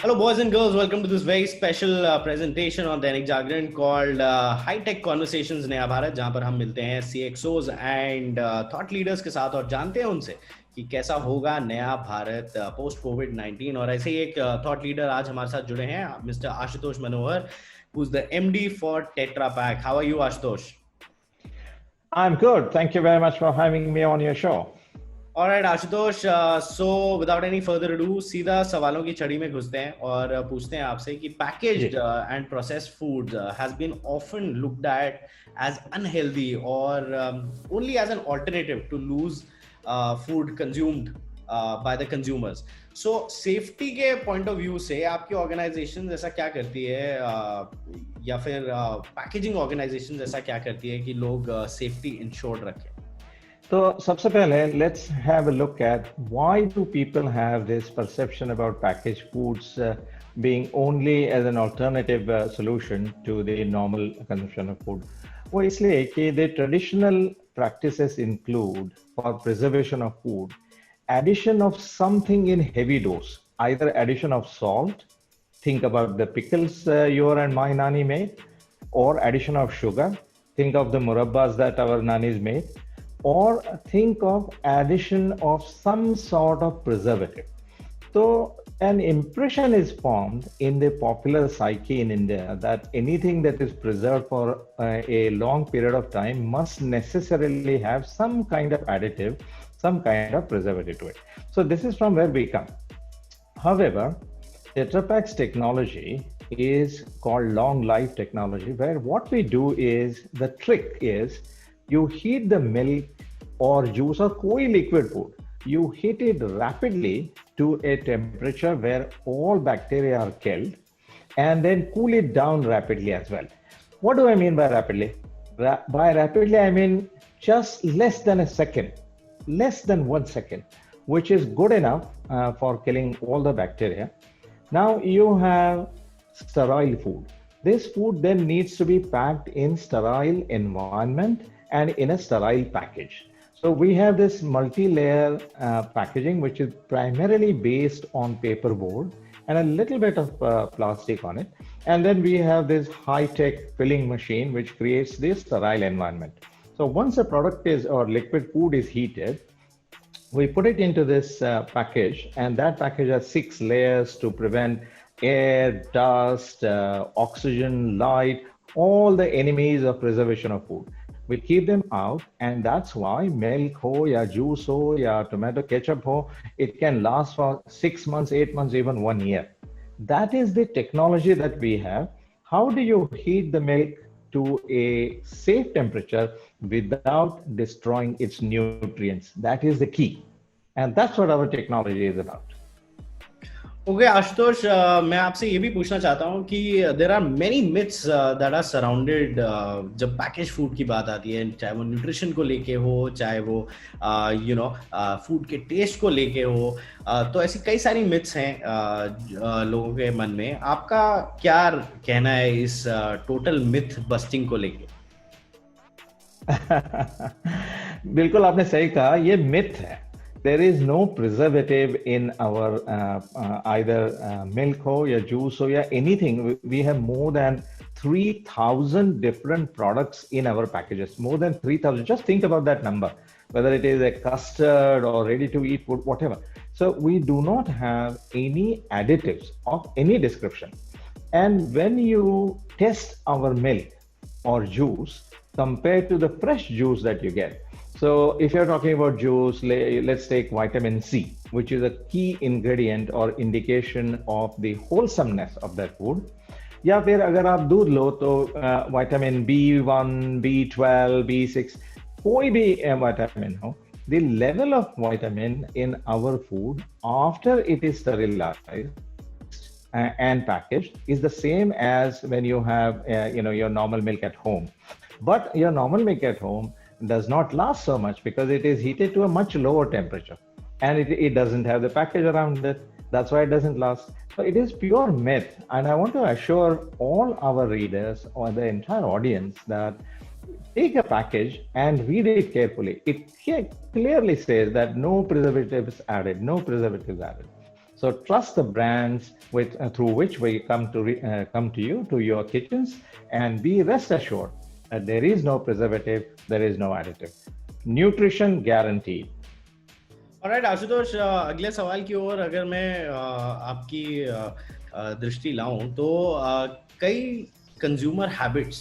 Hello, boys and girls. Welcome to this very special presentation on Dainik Jagran called High Tech Conversations Naya Bharat, जहाँ पर हम मिलते हैं CXOs and thought leaders के साथ और जानते हैं उनसे कि कैसा होगा नया भारत पोस्ट कोविड-19। और ऐसे ही एक थॉट लीडर आज हमारे साथ जुड़े हैं, mister Ashutosh Manohar, who's the MD for Tetra Pak. How are you, Ashutosh? I'm good. Thank you very much for having me on your show. All right, Ashutosh. So without any further ado, सीधा सवालों की छड़ी में घुसते हैं और पूछते हैं आपसे कि packaged and processed foods has been often looked at as unhealthy or only as an alternative to loose food consumed by the consumers. So safety के point of view से आपकी organization ऐसा क्या करती है या फिर packaging organization ऐसा क्या करती है कि लोग safety ensured रखें? So, सबसे पहले, let's have a look at why do people have this perception about packaged foods being only as an alternative solution to the normal consumption of food. वो इसलिए कि the traditional practices include for preservation of food, addition of something in heavy dose, either addition of salt, think about the pickles your and my nani made, or addition of sugar, think of the murabbas that our nannies made, or think of addition of some sort of preservative. So an impression is formed in the popular psyche in India that anything that is preserved for a long period of time must necessarily have some kind of additive, some kind of preservative to it. So this is from where we come. However, Tetra Pak's technology is called long life technology, where what we do is, the trick is, you heat the milk or juice or koi liquid food. You heat it rapidly to a temperature where all bacteria are killed, and then cool it down rapidly as well. What do I mean by rapidly? By rapidly, I mean just less than a second, less than 1 second, which is good enough for killing all the bacteria. Now you have sterile food. This food then needs to be packed in sterile environment and in a sterile package. So we have this multi-layer packaging, which is primarily based on paperboard and a little bit of plastic on it. And then we have this high-tech filling machine, which creates this sterile environment. So once a product is, or liquid food is heated, we put it into this package, and that package has 6 layers to prevent air, dust, oxygen, light, all the enemies of preservation of food. We keep them out, and that's why milk ho, ya juice ho, ya tomato ketchup ho, it can last for 6 months, 8 months, even 1 year. That is the technology that we have. How do you heat the milk to a safe temperature without destroying its nutrients? That is the key. And that's what our technology is about. Okay Ashutosh, मैं आपसे ये भी पूछना चाहता हूँ कि there are many myths that are surrounded जब package food की बात आती है, चाहे वो न्यूट्रिशन को लेके हो, चाहे वो फूड के टेस्ट को लेके हो, तो ऐसी कई सारी मिथ्स हैं लोगों के मन में. आपका क्या कहना है इस टोटल मिथ बस्टिंग को लेके? बिल्कुल आपने सही कहा, ये मिथ है. There is no preservative in our either milk ho, ya juice ho, ya anything. We have more than 3,000 different products in our packages. More than 3,000. Just think about that number. Whether it is a custard or ready-to-eat food, whatever. So we do not have any additives of any description. And when you test our milk or juice compared to the fresh juice that you get, so if you're talking about juice, let's take vitamin C, which is a key ingredient or indication of the wholesomeness of that food. या फिर अगर आप दूध लो तो vitamin B1, B12, B6, कोई भी vitamin हो, the level of vitamin in our food after it is sterilized and packaged is the same as when you have your normal milk at home. But your normal milk at home does not last so much because it is heated to a much lower temperature, and it doesn't have the package around it. That's why it doesn't last. So it is pure myth, and I want to assure all our readers or the entire audience that take a package and read it carefully. It clearly says that no preservatives added, no preservatives added. So trust the brands through which we come to you, to your kitchens, and be rest assured that there is no preservative, there is no additive. Nutrition guaranteed. Alright Ashutosh, अगले सवाल की ओर अगर मैं आपकी दृष्टि लाऊं तो कई कंज्यूमर हैबिट्स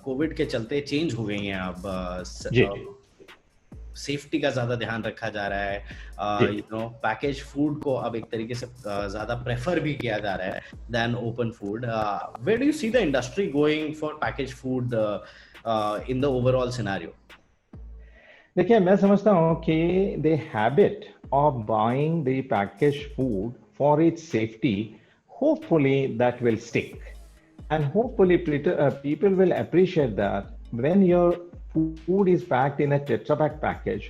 कोविड के चलते चेंज हो गई हैं। अब सेफ्टी का ज्यादा ध्यान रखा जा रहा है, पैकेज फूड को अब एक तरीके से ज्यादा प्रेफर भी किया जा रहा है then open food. Where do you see the industry going for package food in the overall scenario? देखिए, मैं समझता हूँ कि the habit of buying the package food for its safety, hopefully that will stick, and hopefully people will appreciate that when your food is packed in a Tetra Pak package,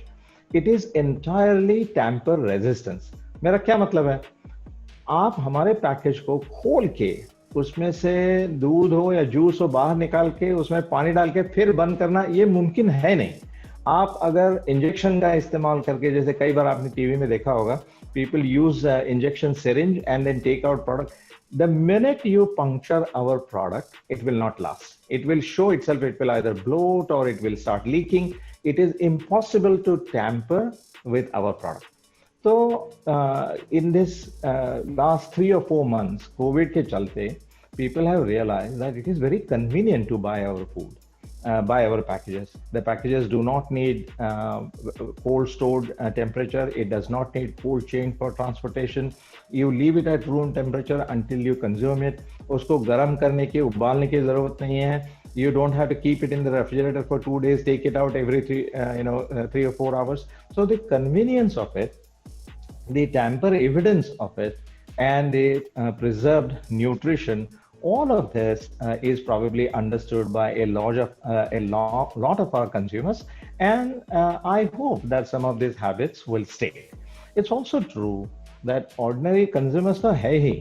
it is entirely tamper resistance. मेरा क्या मतलब है? आप हमारे package को खोल के उसमें से दूध हो या जूस हो बाहर निकाल के उसमें पानी डाल के फिर बंद करना, ये मुमकिन है नहीं। आप अगर इंजेक्शन का इस्तेमाल करके, जैसे कई बार आपने टीवी में देखा होगा, people use injection syringe and then take out product. The minute you puncture our product, it will not last. It will show itself, it will either bloat or it will start leaking. It is impossible to tamper with our product. So, in this last 3 or 4 months, COVID ke chalte, people have realized that it is very convenient to buy our food, buy our packages. The packages do not need cold stored temperature. It does not need cold chain for transportation. You leave it at room temperature until you consume it. उसको गर्म करने की, उबालने की जरूरत नहीं है. You don't have to keep it in the refrigerator for 2 days. Take it out every 3 or 4 hours. So the convenience of it, the tamper evidence of it, and the preserved nutrition, all of this is probably understood by a lot of our consumers, and I hope that some of these habits will stay. It's also true that ordinary consumers तो है ही,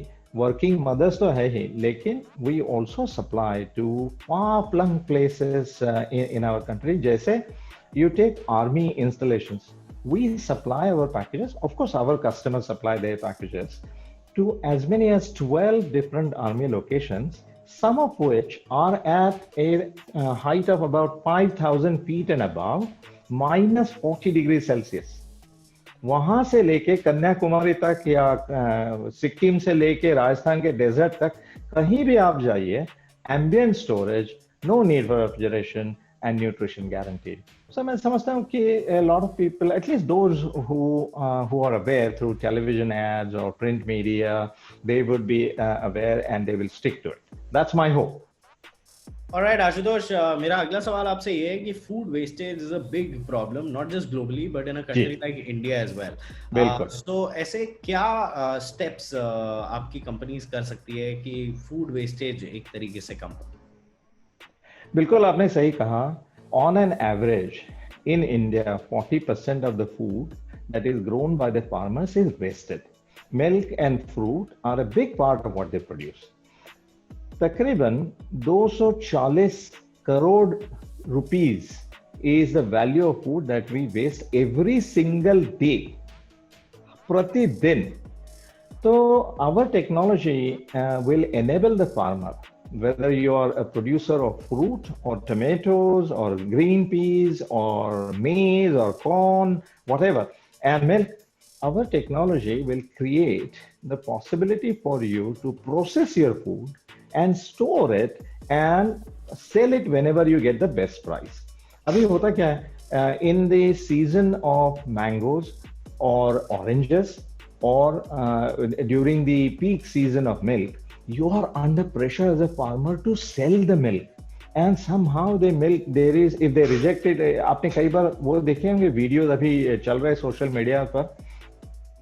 working mothers तो है ही, लेकिन we also supply to far-flung places in our country. जैसे you take army installations, we supply our packages. Of course, our customers supply their packages to as many as 12 different army locations, some of which are at a height of about 5,000 feet and above, minus 40 degrees Celsius. वहां से लेके कन्याकुमारी तक या सिक्किम से लेके राजस्थान के desert तक, कहीं भी आप जाइए, ambient storage, no need for refrigeration and nutrition guaranteed. So मैं समझता हूँ कि a lot of people, at least those who are aware through television ads or print media, they would be aware and they will stick to it. That's my hope. Alright, Ashutosh, मेरा अगला सवाल आपसे ये है कि food wastage is a big problem, not just globally, but in a country like India as well. बिल्कुल. So ऐसे क्या steps आपकी companies कर सकती है कि food wastage एक तरीके से कम हो? बिल्कुल आपने सही कहा. On an average, in India, 40% of the food that is grown by the farmers is wasted. Milk and fruit are a big part of what they produce. तकरीबन 240 crore rupees is the value of food that we waste every single day, प्रतिदिन. So our technology will enable the farmer, whether you are a producer of fruit or tomatoes or green peas or maize or corn, whatever, and milk, our technology will create the possibility for you to process your food and store it and sell it whenever you get the best price. अभी होता क्या है, in the season of mangoes or oranges or during the peak season of milk, you are under pressure as a farmer to sell the milk, and somehow the milk, there is, if they reject it, आपने कई बार वो देखे होंगे videos अभी चल रहे social media पर,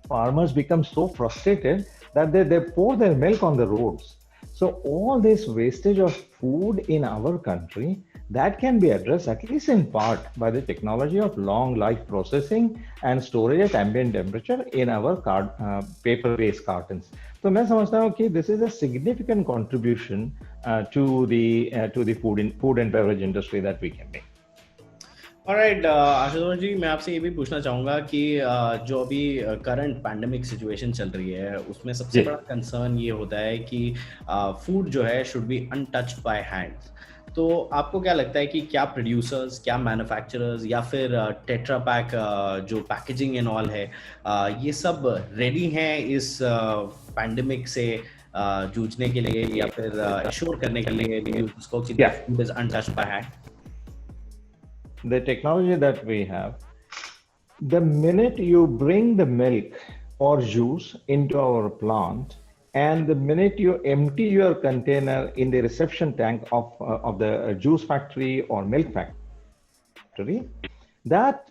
farmers become so frustrated that they pour their milk on the roads. So all this wastage of food in our country, that can be addressed at least in part by the technology of long life processing and storage at ambient temperature in our paper-based cartons. So मैं समझता हूँ कि this is a significant contribution to the food and beverage industry that we can make. Alright Ashutosh ji, मैं आपसे ये भी पूछना चाहूँगा कि जो अभी करंट पैंडेमिक सिचुएशन चल रही है उसमें सबसे जी। बड़ा कंसर्न ये होता है कि फूड जो है should be untouched by hands. तो आपको क्या लगता है कि क्या प्रोड्यूसर्स, क्या मैन्युफैक्चरर्स या फिर टेट्रा पैक जो पैकेजिंग एंड ऑल है, ये सब रेडी हैं इस पैंडेमिक से जूझने के लिए या फिर एश्योर करने के लिए यूजर्स को कि there Yeah, food is untouched by hand? the technology that we have, the minute you bring the milk or juice into our plant, and the minute you empty your container in the reception tank of the juice factory or milk factory, that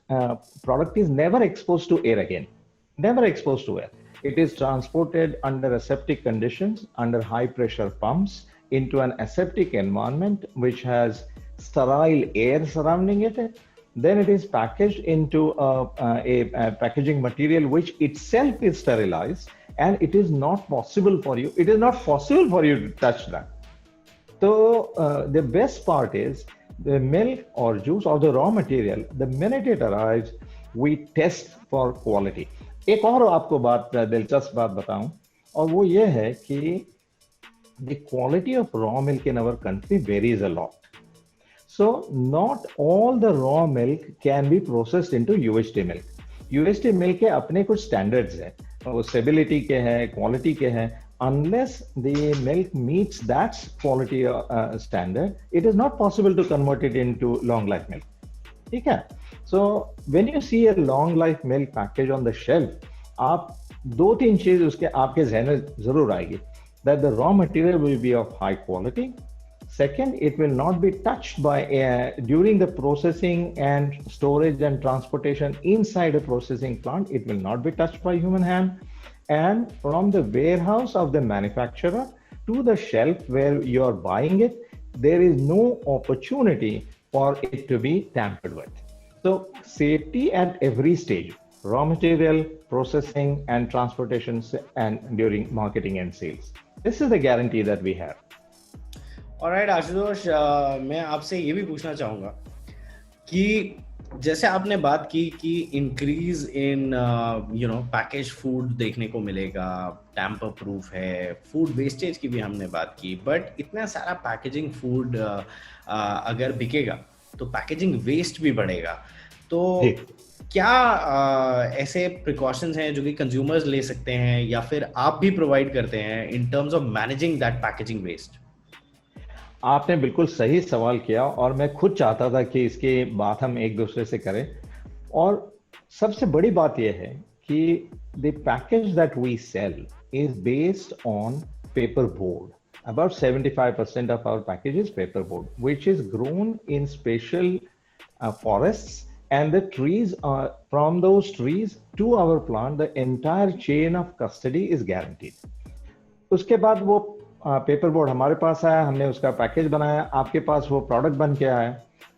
product is never exposed to air again, never exposed to air. It is transported under aseptic conditions, under high pressure pumps, into an aseptic environment which has sterile air surrounding it. Then it is packaged into a packaging material which itself is sterilized, and it is not possible for you. It is not possible for you to touch that. So the best part is the milk or juice or the raw material. The minute it arrives, we test for quality. एक और आपको बात दिलचस्प बात बताऊं, और वो ये है कि the quality of raw milk in our country varies a lot. So not all the raw milk can be processed into UHT milk. UHT milk के अपने कुछ standards हैं, वो stability के हैं, quality के हैं. Unless the milk meets that quality standard, it is not possible to convert it into long life milk. ठीक है? So when you see a long life milk package on the shelf, आप दो तीन चीज उसके आपके जहन में जरूर आएगी. That the raw material will be of high quality. Second, it will not be touched by during the processing and storage and transportation inside a processing plant. It will not be touched by human hand. And from the warehouse of the manufacturer to the shelf where you are buying it, there is no opportunity for it to be tampered with. So safety at every stage, raw material, processing and transportation and during marketing and sales. This is the guarantee that we have. Alright Ashutosh, मैं आपसे ये भी पूछना चाहूँगा कि जैसे आपने बात की कि इंक्रीज इन पैकेज फूड देखने को मिलेगा, टैम्पर प्रूफ है, फूड वेस्टेज की भी हमने बात की, बट इतना सारा पैकेजिंग फूड अगर बिकेगा तो पैकेजिंग वेस्ट भी बढ़ेगा. तो क्या ऐसे प्रिकॉशंस हैं जो कि कंज्यूमर्स ले सकते हैं या फिर आप भी प्रोवाइड करते हैं in terms of managing that packaging waste? आपने बिल्कुल सही सवाल किया, और मैं खुद चाहता था कि इसकी बात हम एक दूसरे से करें. और सबसे बड़ी बात यह है कि the package that we sell is based on paper board. About 75% of our package is paper board, which is grown in special forests, and the trees are from those trees to our plant. The entire chain of custody is guaranteed. उसके बाद वो paper board हमारे पास आया, हमने उसका package बनाया, आपके पास वो प्रोडक्ट बन के आया.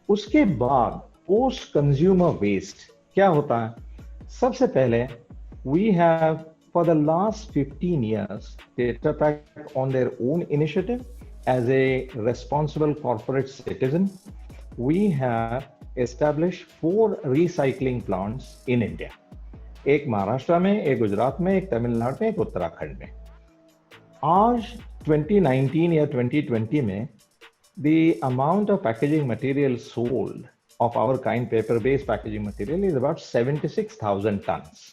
उसके बाद पोस्ट कंज्यूमर वेस्ट क्या होता है? सबसे पहले we have for the last 15 years, Tetra Pak on their own initiative, as a responsible corporate citizen, we have established 4 recycling plants in India. एक महाराष्ट्र में, एक गुजरात में, एक तमिलनाडु में, एक उत्तराखंड में. आज 2019 या 2020 में the amount of packaging material sold of our kind, paper-based packaging material, is about 76,000 tons.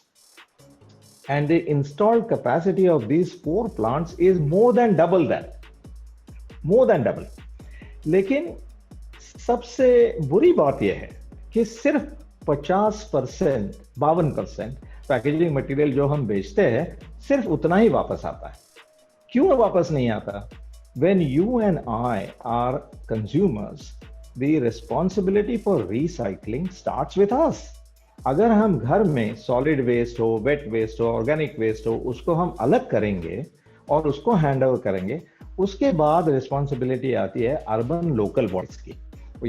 And the installed capacity of these 4 plants is more than double that. More than double. लेकिन सबसे बुरी बात यह है कि सिर्फ 50%, 52% पैकेजिंग मटेरियल जो हम बेचते हैं, सिर्फ उतना ही वापस आता है. क्यों वापस नहीं आता? When you and I are consumers, the responsibility for recycling starts with us. अगर हम घर में सॉलिड वेस्ट हो, वेट वेस्ट हो, ऑर्गेनिक वेस्ट हो, उसको हम अलग करेंगे और उसको हैंड ओवर करेंगे, उसके बाद रिस्पॉन्सिबिलिटी आती है अर्बन लोकल बॉडीज की,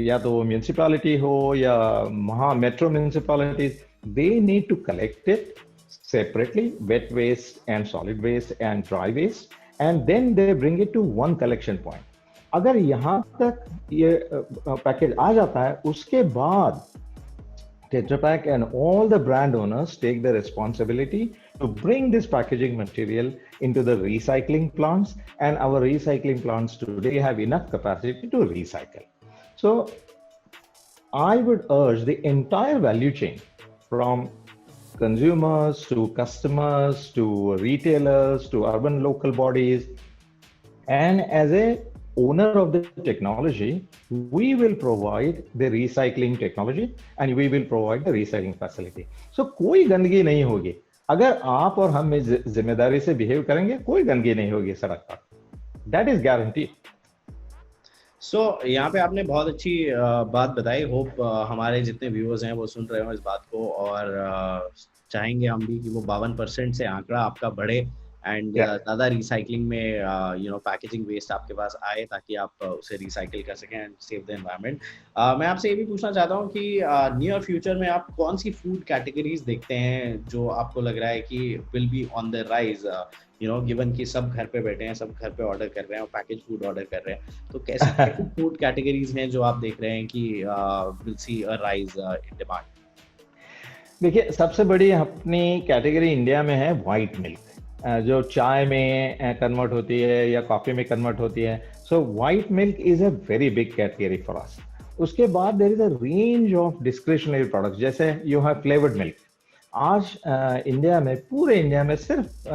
या तो म्यूनिसिपैलिटी हो या महा metro municipalities. They need to collect it separately, wet waste and solid waste and dry waste, and then they bring it to one collection point. अगर यहाँ तक ये पैकेज आ जाता है, उसके बाद Tetra Pak and all the brand owners take the responsibility to bring this packaging material into the recycling plants, and our recycling plants today have enough capacity to recycle. So I would urge the entire value chain, from consumers to customers to retailers to urban local bodies, and as a owner of the technology, we will provide the recycling technology and we will provide the recycling facility. So कोई गंदगी नहीं होगी अगर आप और हम जिम्मेदारी से बिहेव करेंगे, कोई गंदगी नहीं होगी सड़क पर. That is guaranteed. यहाँ पे आपने बहुत अच्छी बात बताई. होप हमारे जितने व्यूअर्स हैं वो सुन रहे हो इस बात को, और चाहेंगे हम भी कि वो 52% से आंकड़ा आपका बढ़े एंड ज़्यादा रिसाइकलिंग में पैकेजिंग वेस्ट आपके पास आए, ताकि आप उसे रिसाइकिल कर सकें एंड सेव द एनवायरनमेंट. मैं आपसे ये भी पूछना चाहता हूँ कि नियर फ्यूचर में आप कौन सी फूड कैटेगरीज देखते हैं जो आपको लग रहा है कि will be on the rise, given कि सब घर पे बैठे हैं, सब घर पे ऑर्डर कर रहे हैं और पैकेज फूड ऑर्डर कर रहे हैं, तो कैसे फूड कैटेगरीज हैं जो आप देख रहे हैं कि will see a rise in demand? देखिए, सबसे बड़ी अपनी कैटेगरी इंडिया में है वाइट मिल्क, जो चाय में कन्वर्ट होती है या कॉफी में कन्वर्ट होती है. So white milk is a very big category for us. उसके बाद there is a range of discretionary products, जैसे यू हैव फ्लेवर्ड मिल्क. आज इंडिया में, पूरे इंडिया में सिर्फ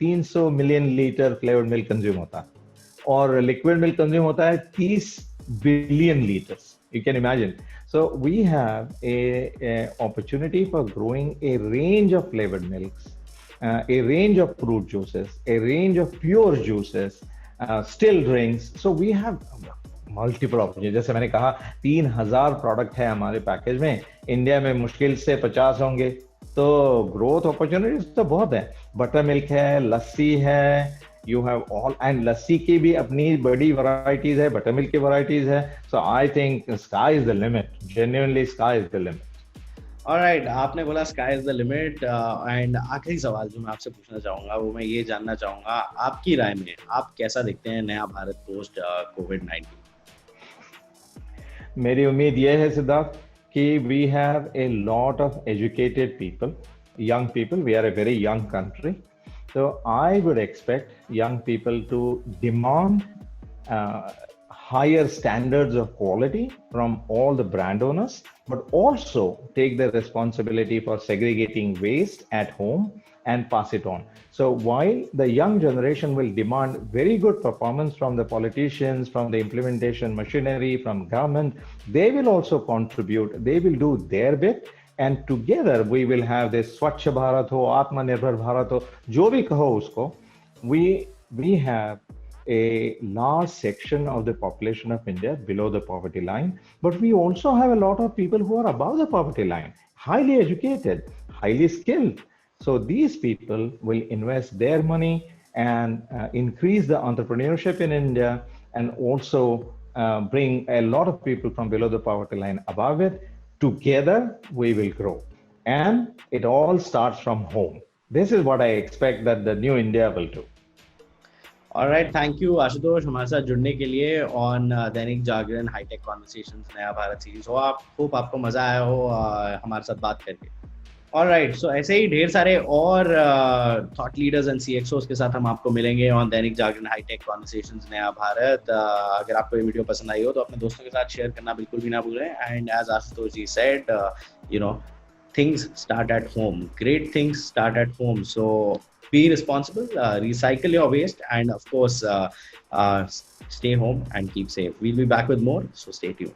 300 million litre flavoured milk consume होता है और लिक्विड मिल्क कंज्यूम होता है 30 billion litres. You can imagine. So we have a opportunity for growing a range of flavored milks, a range of fruit juices, a range of pure juices, still drinks. So we have multiple opportunities. जैसे मैंने कहा 3000 product है हमारे package में. India में मुश्किल से 50 होंगे, तो ग्रोथ अपॉर्चुनिटीज तो बहुत है. बटर मिल्क है, लस्सी है, you have all, and लस्सी की भी अपनी बड़ी वैरायटीज है, बटर मिल्क की वैरायटीज है. So I think sky is the limit. Genuinely sky is the limit. Alright, आपने बोला sky is the limit. And आखिरी सवाल जो मैं आपसे पूछना चाहूंगा वो मैं ये जानना चाहूंगा, आपकी राय में आप कैसा देखते हैं नया भारत पोस्ट कोविड-19? मेरी उम्मीद ये है सिद्धार्थ कि we have a lot of educated people, young people. We are a very young country. So I would expect young people to demand higher standards of quality from all the brand owners, but also take the responsibility for segregating waste at home and pass it on. So while the young generation will demand very good performance from the politicians, from the implementation machinery, from government, they will also contribute. They will do their bit. And together we will have this Swachh Bharat ho, Atmanirbhar Bharat ho, jo bhi kaho usko. We have a large section of the population of India below the poverty line, but we also have a lot of people who are above the poverty line, highly educated, highly skilled. So these people will invest their money and increase the entrepreneurship in India, and also bring a lot of people from below the poverty line above it. Together we will grow, and it all starts from home. This is what I expect that the new India will do. All right, thank you Ashutosh हमारे साथ जुड़ने के लिए on Dainik Jagran hi tech conversations नया Bharat series. Hope आपको मजा आया हो हमारे साथ बात करके. ऑलराइट, सो ऐसे ही ढेर सारे और थॉट लीडर्स एंड सीएक्सओस के साथ हम आपको मिलेंगे on Dainik Jagran hi tech conversations नया भारत. अगर आपको ये वीडियो पसंद आई हो तो अपने दोस्तों के साथ शेयर करना बिल्कुल भी ना भूलें. And as Ashutosh ji said, things start at home. Great things start at home. So be responsible, recycle your waste, and of course stay home and keep safe. We'll be back with more, so stay tuned.